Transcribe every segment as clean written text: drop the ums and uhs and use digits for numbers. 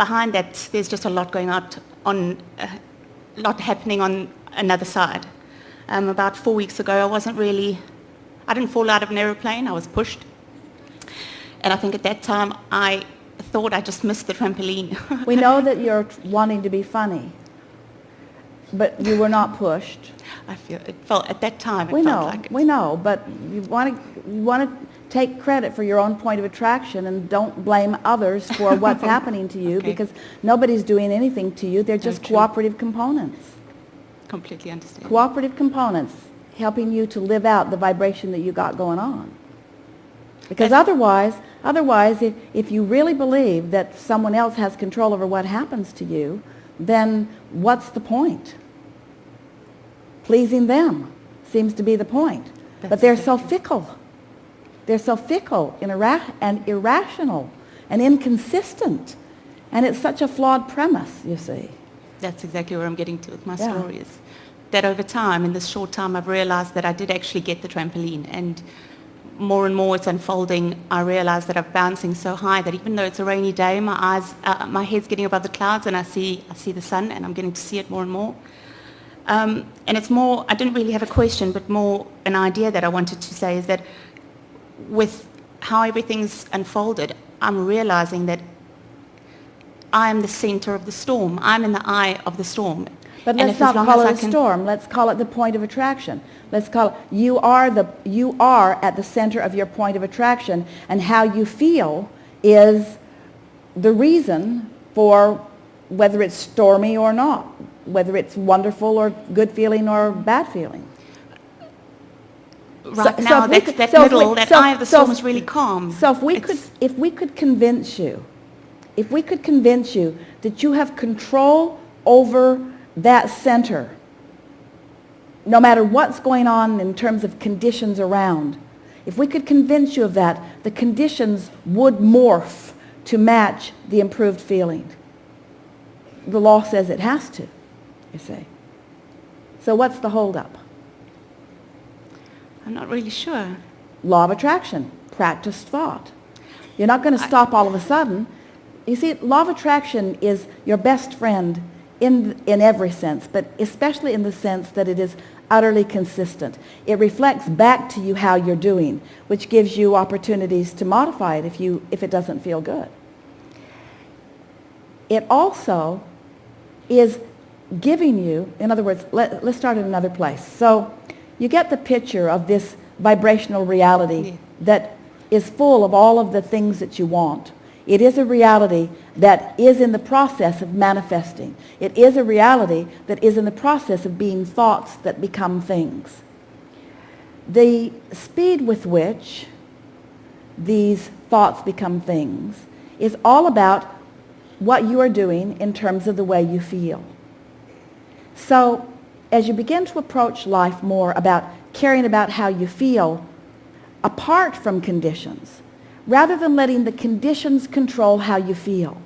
behind that, there's just a lot going on, a lot happening on another side. About 4 weeks ago, I didn't fall out of an aeroplane, I was pushed. And I think at that time, I thought I just missed the trampoline. We know that you're wanting to be funny, but you were not pushed. At that time, We felt like it. We know, but you want to take credit for your own point of attraction and don't blame others for what's happening to you, Okay. because nobody's doing anything to you. They're just true. cooperative components. Completely understand. Cooperative components helping you to live out the vibration that you got going on. Because otherwise, if you really believe that someone else has control over what happens to you, then what's the point? Pleasing them seems to be the point. But they're so fickle. They're so fickle and irrational and inconsistent. And it's such a flawed premise, you see. That's exactly where I'm getting to with my story, is that over time, in this short time, I've realized that I did actually get the trampoline, and more and more it's unfolding. I realize that I'm bouncing so high that even though it's a rainy day, my head's getting above the clouds, and I see the sun, and I'm getting to see it more and more. And it's more, I didn't really have a question, but more an idea that I wanted to say is that with how everything's unfolded, I'm realizing that I am the center of the storm. I'm in the eye of the storm. But let's not call it a storm. Let's call it the point of attraction. Let's call it, you are at the center of your point of attraction, and how you feel is the reason for whether it's stormy or not, whether it's wonderful or good feeling or bad feeling. Right now, that eye of the storm is really calm. So if we could convince you that you have control over that center, no matter what's going on in terms of conditions around, if we could convince you of that, the conditions would morph to match the improved feeling. The law says it has to, you see. So what's the holdup? I'm not really sure. Law of attraction, practiced thought. You're not going to stop all of a sudden. You see, law of attraction is your best friend in every sense, but especially in the sense that it is utterly consistent. It reflects back to you how you're doing, which gives you opportunities to modify it if it doesn't feel good. It also is giving you, in other words, let's start at another place. So you get the picture of this vibrational reality that is full of all of the things that you want. It is a reality that is in the process of manifesting. It is a reality that is in the process of being thoughts that become things. The speed with which these thoughts become things is all about what you are doing in terms of the way you feel. So as you begin to approach life more about caring about how you feel apart from conditions, rather than letting the conditions control how you feel.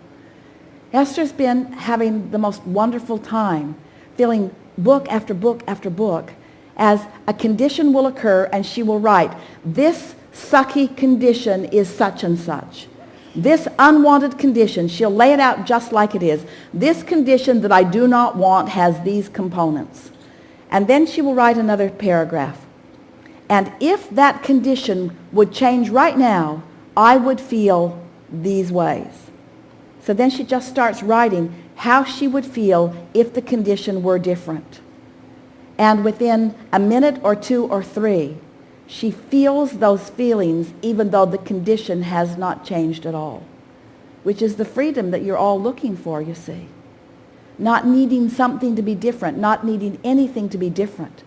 Esther's been having the most wonderful time filling book after book after book as a condition will occur and she will write, this sucky condition is such and such. This unwanted condition, she'll lay it out just like it is. This condition that I do not want has these components. And then she will write another paragraph. And if that condition would change right now, I would feel these ways. So then she just starts writing how she would feel if the condition were different. And within a minute or two or three, she feels those feelings even though the condition has not changed at all, which is the freedom that you're all looking for, you see. Not needing something to be different, not needing anything to be different.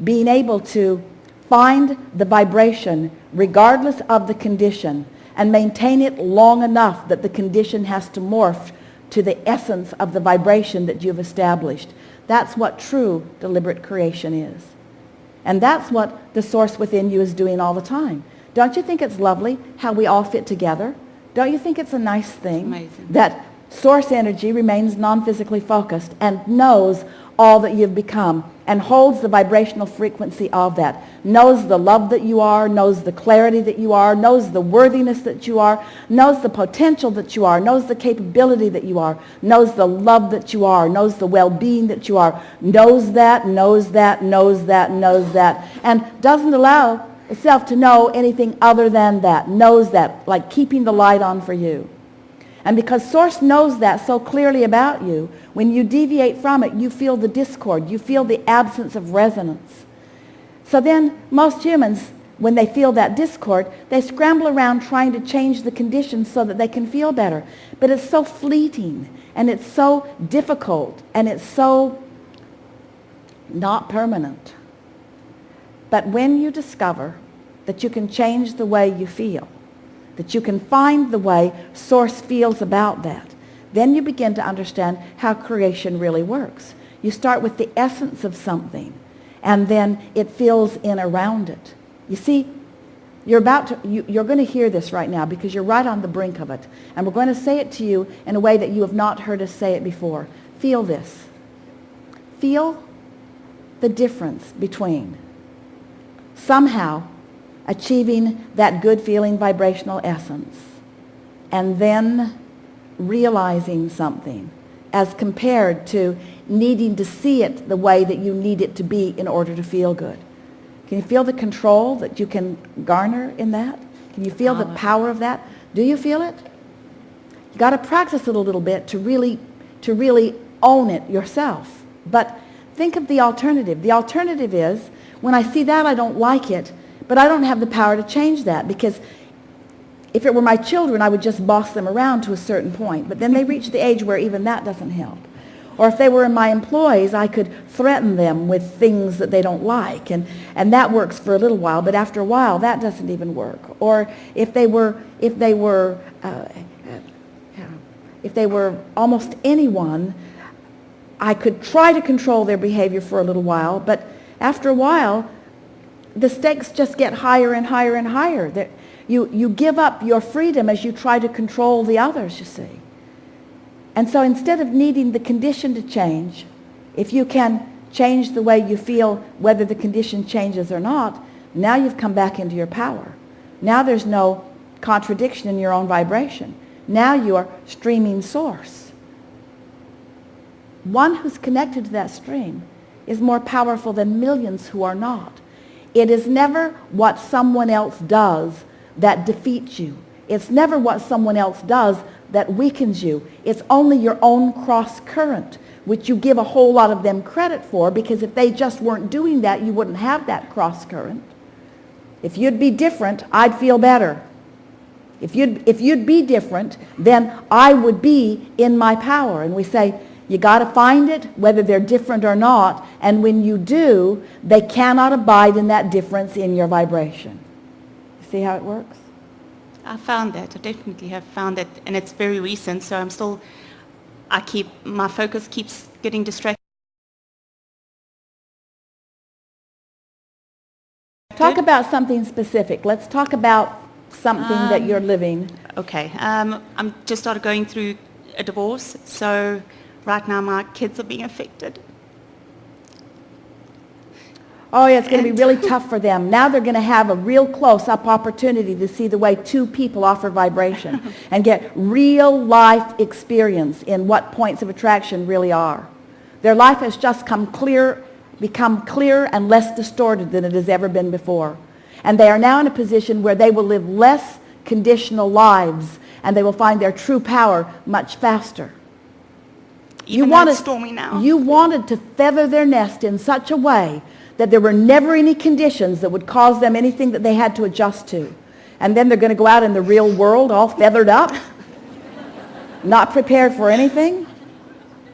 Being able to find the vibration regardless of the condition and maintain it long enough that the condition has to morph to the essence of the vibration that you've established. That's what true deliberate creation is. And that's what the source within you is doing all the time. Don't you think it's lovely how we all fit together? Don't you think it's a nice thing that source energy remains non-physically focused and knows all that you've become, and holds the vibrational frequency of that, knows the love that you are, knows the clarity that you are, knows the worthiness that you are, knows the potential that you are, knows the capability that you are, knows the love that you are, knows the well-being that you are, knows that, knows that, knows that, knows that, and doesn't allow itself to know anything other than that, knows that, like keeping the light on for you. And because Source knows that so clearly about you, when you deviate from it, you feel the discord. You feel the absence of resonance. So then most humans, when they feel that discord, they scramble around trying to change the conditions so that they can feel better. But it's so fleeting, and it's so difficult, and it's so not permanent. But when you discover that you can change the way you feel, that you can find the way Source feels about that, then you begin to understand how creation really works. You start with the essence of something, and then it fills in around it. You see, you're going to hear this right now because you're right on the brink of it. And we're going to say it to you in a way that you have not heard us say it before. Feel this. Feel the difference between somehow achieving that good feeling vibrational essence and then realizing something as compared to needing to see it the way that you need it to be in order to feel good. Can you feel the control that you can garner in that? Can you feel the power of that? Do you feel it? You got to practice it a little bit to really own it yourself. But think of the alternative. The alternative is, when I see that, I don't like it, but I don't have the power to change that, because if it were my children, I would just boss them around to a certain point. But then they reach the age where even that doesn't help. Or if they were my employees, I could threaten them with things that they don't like. And that works for a little while, but after a while, that doesn't even work. Or if they were almost anyone, I could try to control their behavior for a little while, but after a while, the stakes just get higher and higher and higher. You give up your freedom as you try to control the others, you see. And so instead of needing the condition to change, if you can change the way you feel, whether the condition changes or not, now you've come back into your power. Now there's no contradiction in your own vibration. Now you are streaming Source. One who's connected to that stream is more powerful than millions who are not. It is never what someone else does that defeats you. It's never what someone else does that weakens you. It's only your own cross current, which you give a whole lot of them credit for, because if they just weren't doing that, you wouldn't have that cross current. If you'd be different, I'd feel better. If you'd be different, then I would be in my power. And we say, you got to find it, whether they're different or not. And when you do, they cannot abide in that difference in your vibration. See how it works? I found that. I definitely have found that. And it's very recent, so my focus keeps getting distracted. Talk about something specific. Let's talk about something that you're living. Okay. I'm just started going through a divorce, so right now my kids are being affected. Oh, yeah, it's going to be really tough for them. Now they're going to have a real close-up opportunity to see the way two people offer vibration and get real life experience in what points of attraction really are. Their life has just become clearer and less distorted than it has ever been before. And they are now in a position where they will live less conditional lives, and they will find their true power much faster. Even though it's stormy now. You wanted to feather their nest in such a way that there were never any conditions that would cause them anything that they had to adjust to. And then they're going to go out in the real world all feathered up, not prepared for anything.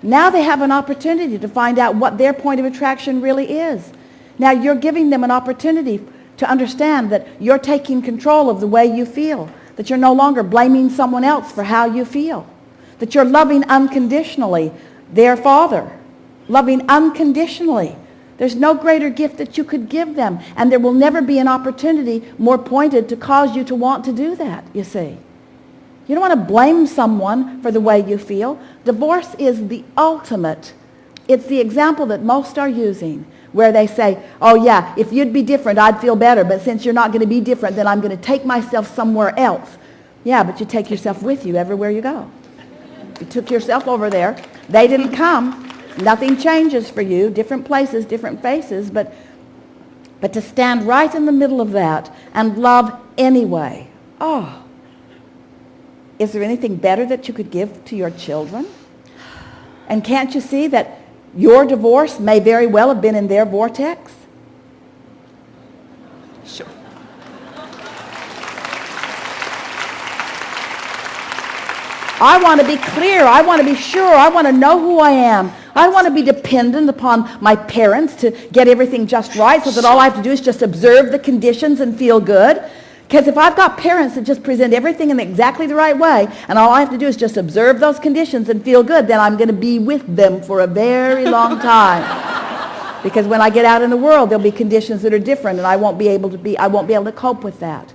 Now they have an opportunity to find out what their point of attraction really is. Now you're giving them an opportunity to understand that you're taking control of the way you feel, that you're no longer blaming someone else for how you feel, that you're loving unconditionally their father, loving unconditionally. There's no greater gift that you could give them, and there will never be an opportunity more pointed to cause you to want to do that, you see. You don't want to blame someone for the way you feel. Divorce is the ultimate it's the example that most are using, where they say, oh yeah, if you'd be different, I'd feel better, but since you're not going to be different, then I'm going to take myself somewhere else. Yeah, but you take yourself with you everywhere you go. You took yourself over there. They didn't come. Nothing changes for you. Different places, different faces, but to stand right in the middle of that and love anyway. Oh, is there anything better that you could give to your children? And can't you see that your divorce may very well have been in their vortex? Sure. I want to be clear. I want to be sure. I want to know who I am. I want to be dependent upon my parents to get everything just right so that all I have to do is just observe the conditions and feel good. Because if I've got parents that just present everything in exactly the right way and all I have to do is just observe those conditions and feel good, then I'm going to be with them for a very long time. Because when I get out in the world, there'll be conditions that are different and I won't be able to cope with that.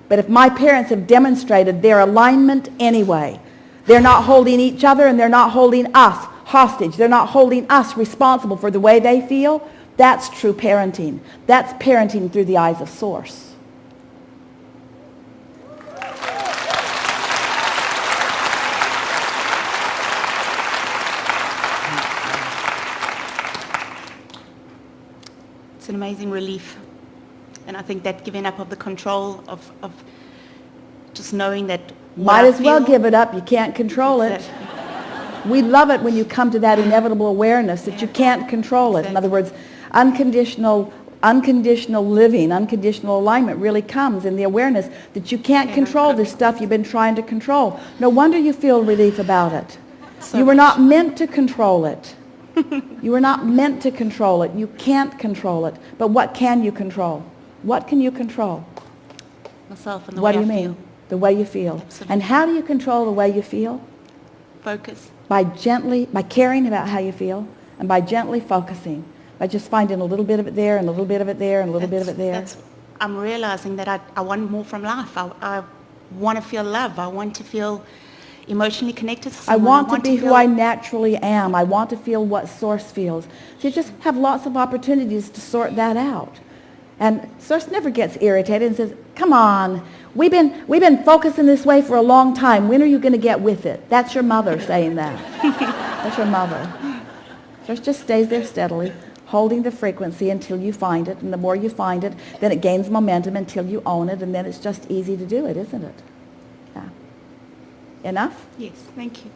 But if my parents have demonstrated their alignment anyway, they're not holding each other and they're not holding us hostage. They're not holding us responsible for the way they feel. That's true parenting. That's parenting through the eyes of Source. It's an amazing relief. And I think that giving up of the control of just knowing that Might as well give it up. You can't control it. We love it when you come to that inevitable awareness that you can't control it. In other words, unconditional living, unconditional alignment really comes in the awareness that you can't control this stuff you've been trying to control. No wonder you feel relief about it. You were not meant to control it. You were not meant to control it. You can't control it. But what can you control? What can you control? Myself and the What way do you I mean? feel. The way you feel. Absolutely. And how do you control the way you feel? Focus. By caring about how you feel, and by gently focusing, by just finding a little bit of it there, and a little bit of it there, and a little bit of it there. I'm realizing that I want more from life. I want to feel love. I want to feel emotionally connected to I someone. want to be who I naturally am. I want to feel what Source feels. So you just have lots of opportunities to sort that out. And Source never gets irritated and says, come on, we've been focusing this way for a long time. When are you going to get with it? That's your mother saying that. That's your mother. Source just stays there steadily, holding the frequency until you find it. And the more you find it, then it gains momentum until you own it. And then it's just easy to do it, isn't it? Yeah. Enough? Yes, thank you.